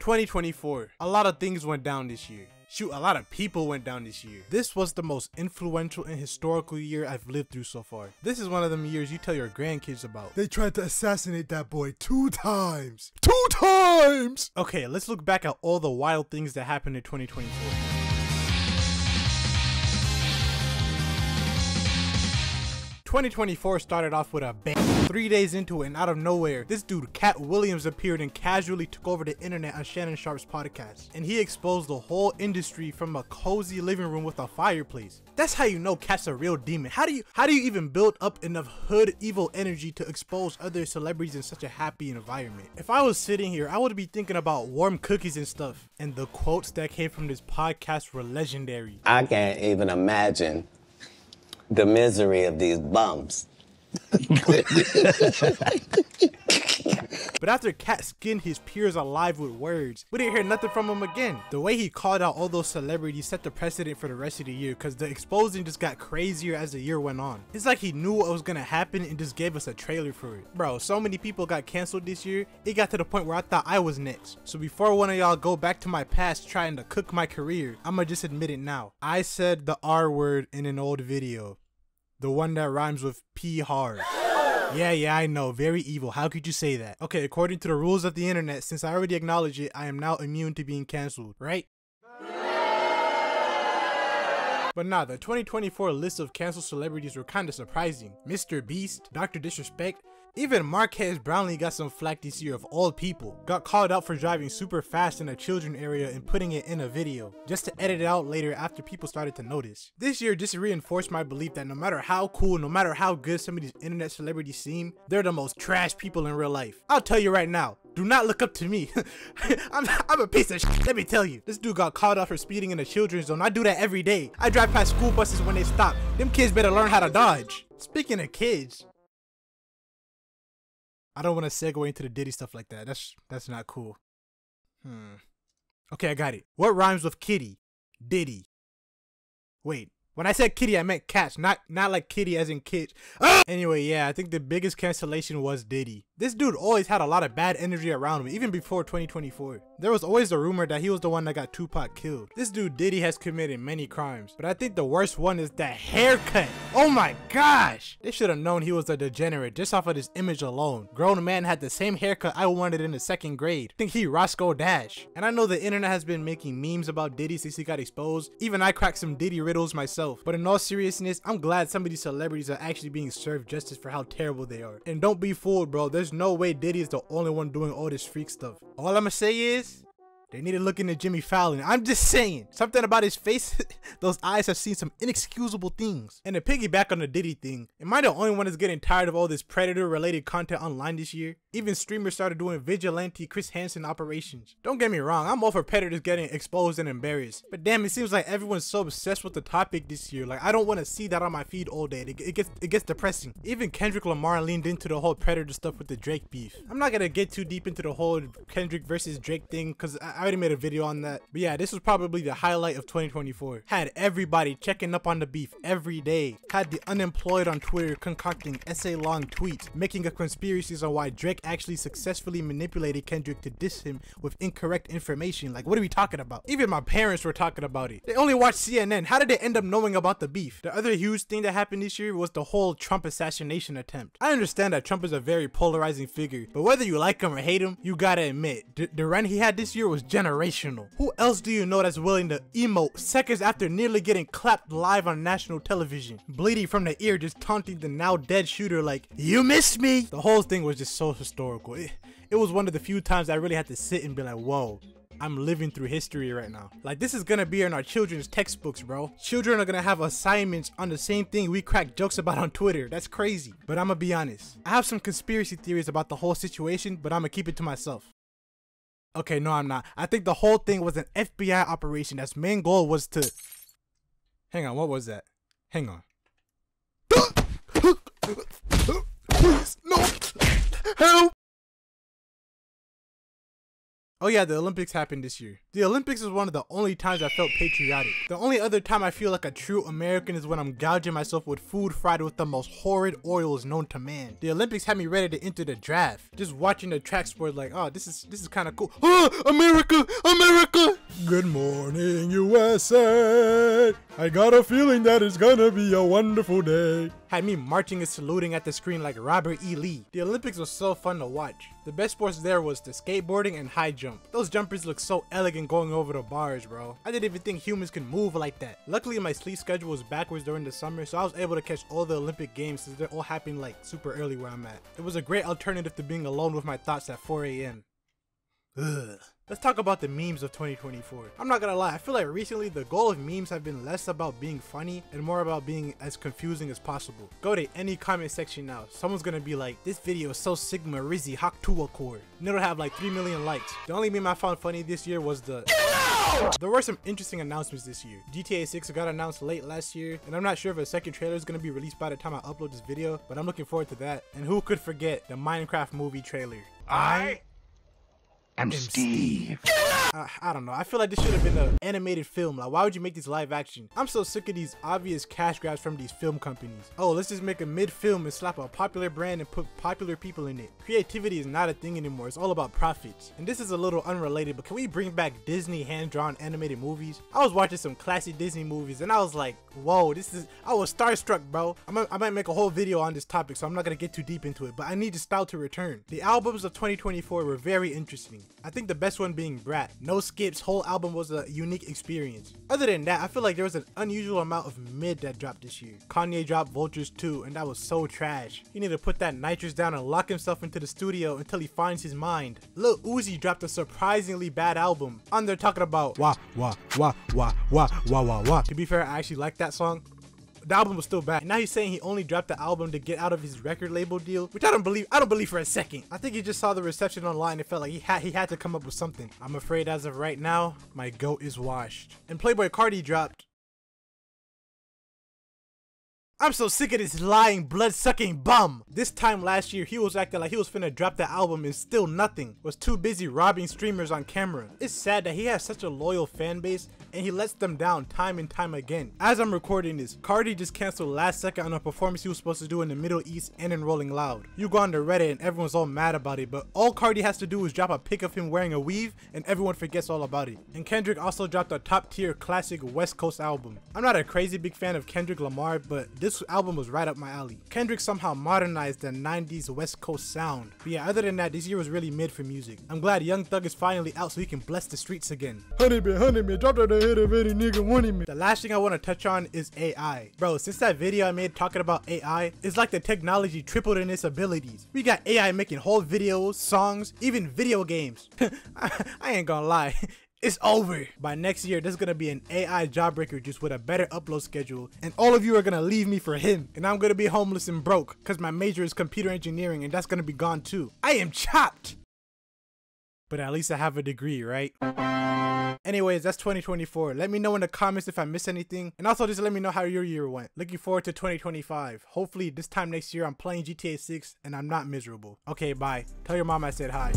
2024. A lot of things went down this year. Shoot, a lot of people went down this year. This was the most influential and historical year I've lived through so far. This is one of them years you tell your grandkids about. They tried to assassinate that boy 2 times. 2 times! Okay, let's look back at all the wild things that happened in 2024. 2024 started off with a bang. 3 days into it and out of nowhere, this dude Cat Williams appeared and casually took over the internet on Shannon Sharpe's podcast. And he exposed the whole industry from a cozy living room with a fireplace. That's how you know Cat's a real demon. How do you even build up enough hood evil energy to expose other celebrities in such a happy environment? If I was sitting here, I would be thinking about warm cookies and stuff. And the quotes that came from this podcast were legendary. I can't even imagine the misery of these bums. But after Cat skinned his peers alive with words, we didn't hear nothing from him again. The way he called out all those celebrities set the precedent for the rest of the year, because the exposing just got crazier as the year went on. It's like he knew what was gonna happen and just gave us a trailer for it. Bro, so many people got canceled this year, it got to the point where I thought I was next. So before one of y'all go back to my past trying to cook my career, I'ma just admit it now. I said the R word in an old video. The one that rhymes with P hard. Yeah, I know, very evil. How could you say that? Okay, according to the rules of the internet, since I already acknowledged it, I am now immune to being canceled, right? But nah, the 2024 list of canceled celebrities were kinda surprising. Mr. Beast, Dr. Disrespect, even Marquez Brownlee got some flack this year of all people. Got called out for driving super fast in a children area and putting it in a video, just to edit it out later after people started to notice. This year just reinforced my belief that no matter how cool, no matter how good some of these internet celebrities seem, they're the most trash people in real life. I'll tell you right now, do not look up to me. I'm a piece of shit, let me tell you. This dude got called out for speeding in a children's zone. I do that every day. I drive past school buses when they stop. Them kids better learn how to dodge. Speaking of kids, I don't want to segue into the Diddy stuff like that. That's not cool. Okay, I got it. What rhymes with kitty? Diddy. Wait. When I said kitty, I meant cats, not like kitty as in kids. Anyway, yeah, I think the biggest cancellation was Diddy. This dude always had a lot of bad energy around him, even before 2024. There was always the rumor that he was the one that got Tupac killed. This dude Diddy has committed many crimes, but I think the worst one is that haircut. Oh my gosh! They should have known he was a degenerate just off of this image alone. Grown man had the same haircut I wanted in the 2nd grade. I think he Roscoe Dash. And I know the internet has been making memes about Diddy since he got exposed. Even I cracked some Diddy riddles myself. But in all seriousness, I'm glad some of these celebrities are actually being served justice for how terrible they are. And don't be fooled, bro. There's no way Diddy is the only one doing all this freak stuff. All I'ma say is, they need to look into Jimmy Fallon. I'm just saying. Something about his face, those eyes have seen some inexcusable things. And to piggyback on the Diddy thing, am I the only one that's getting tired of all this Predator-related content online this year? Even streamers started doing vigilante Chris Hansen operations. Don't get me wrong, I'm all for Predators getting exposed and embarrassed. But damn, it seems like everyone's so obsessed with the topic this year. Like, I don't want to see that on my feed all day. It gets depressing. Even Kendrick Lamar leaned into the whole Predator stuff with the Drake beef. I'm not gonna get too deep into the whole Kendrick versus Drake thing, because I already made a video on that. But yeah, this was probably the highlight of 2024. Had everybody checking up on the beef every day. Had the unemployed on Twitter concocting essay-long tweets, making up conspiracies on why Drake actually successfully manipulated Kendrick to diss him with incorrect information. Like, what are we talking about? Even my parents were talking about it. They only watch CNN. How did they end up knowing about the beef? The other huge thing that happened this year was the whole Trump assassination attempt. I understand that Trump is a very polarizing figure, but whether you like him or hate him, you gotta admit, the run he had this year was generational. Who else do you know that's willing to emote seconds after nearly getting clapped live on national television? Bleeding from the ear, just taunting the now dead shooter like, "You missed me!" The whole thing was just so historical. It was one of the few times I really had to sit and be like, whoa, I'm living through history right now. Like, this is gonna be in our children's textbooks, bro. Children are gonna have assignments on the same thing we crack jokes about on Twitter. That's crazy. But I'm gonna be honest. I have some conspiracy theories about the whole situation, but I'm gonna keep it to myself. Okay, no, I'm not. I think the whole thing was an FBI operation that's main goal was to... Hang on, what was that? Hang on. Please, no! Help! Oh yeah, the Olympics happened this year. The Olympics is one of the only times I felt patriotic. The only other time I feel like a true American is when I'm gouging myself with food fried with the most horrid oils known to man. The Olympics had me ready to enter the draft. Just watching the track sport like, oh, this is kind of cool. America, America! Good morning, USA. I got a feeling that it's gonna be a wonderful day. Had me marching and saluting at the screen like Robert E. Lee. The Olympics was so fun to watch. The best sports there was the skateboarding and high jump. Those jumpers look so elegant going over the bars, bro. I didn't even think humans could move like that. Luckily, my sleep schedule was backwards during the summer, so I was able to catch all the Olympic games since they're all happening like super early where I'm at. It was a great alternative to being alone with my thoughts at 4 a.m. Ugh. Let's talk about the memes of 2024. I'm not gonna lie, I feel like recently the goal of memes have been less about being funny and more about being as confusing as possible. Go to any comment section now. Someone's gonna be like, this video is so Sigma Rizzy Hawk 2 Accord. And it'll have like 3 million likes. The only meme I found funny this year was the... There were some interesting announcements this year. GTA 6 got announced late last year, and I'm not sure if a second trailer is gonna be released by the time I upload this video, but I'm looking forward to that. And who could forget the Minecraft movie trailer? I'm Steve. I don't know. I feel like this should have been an animated film. Like, why would you make this live action? I'm so sick of these obvious cash grabs from these film companies. Oh, let's just make a mid-film and slap a popular brand and put popular people in it. Creativity is not a thing anymore. It's all about profits. And this is a little unrelated, but can we bring back Disney hand-drawn animated movies? I was watching some classic Disney movies and I was like, whoa, I was starstruck, bro. I might make a whole video on this topic, so I'm not gonna get too deep into it, but I need the style to return. The albums of 2024 were very interesting. I think the best one being Brat. No skips, whole album was a unique experience. Other than that, I feel like there was an unusual amount of mid that dropped this year. Kanye dropped Vultures 2, and that was so trash. He needed to put that nitrous down and lock himself into the studio until he finds his mind. Lil Uzi dropped a surprisingly bad album. On there talking about wah wah wah wah wah wah wah wah. To be fair, I actually like that song. The album was still bad. And now he's saying he only dropped the album to get out of his record label deal, which I don't believe for a second. I think he just saw the reception online and felt like he had to come up with something. I'm afraid as of right now, my goat is washed. And Playboi Carti dropped. I'm so sick of this lying, blood-sucking bum. This time last year, he was acting like he was finna drop the album and still nothing. Was too busy robbing streamers on camera. It's sad that he has such a loyal fan base and he lets them down time and time again. As I'm recording this, Carti just canceled last second on a performance he was supposed to do in the Middle East and in Rolling Loud. You go on to Reddit and everyone's all mad about it, but all Carti has to do is drop a pic of him wearing a weave and everyone forgets all about it. And Kendrick also dropped a top tier classic West Coast album. I'm not a crazy big fan of Kendrick Lamar, but this album was right up my alley. Kendrick somehow modernized the 90s West Coast sound. But yeah, other than that, this year was really mid for music. I'm glad Young Thug is finally out so he can bless the streets again. Honey man, drop that head of any nigga wanting me. The last thing I want to touch on is AI. Bro, since that video I made talking about AI, it's like the technology tripled in its abilities. We got AI making whole videos, songs, even video games. I ain't gonna lie. It's over. By next year, there's gonna be an AI jawbreaker just with a better upload schedule, and all of you are gonna leave me for him, and I'm gonna be homeless and broke because my major is computer engineering and that's gonna be gone too. I am chopped. But at least I have a degree, right? Anyways, that's 2024. Let me know in the comments if I missed anything, and also just let me know how your year went. Looking forward to 2025. Hopefully this time next year I'm playing GTA 6 and I'm not miserable. Okay, bye. Tell your mom I said hi.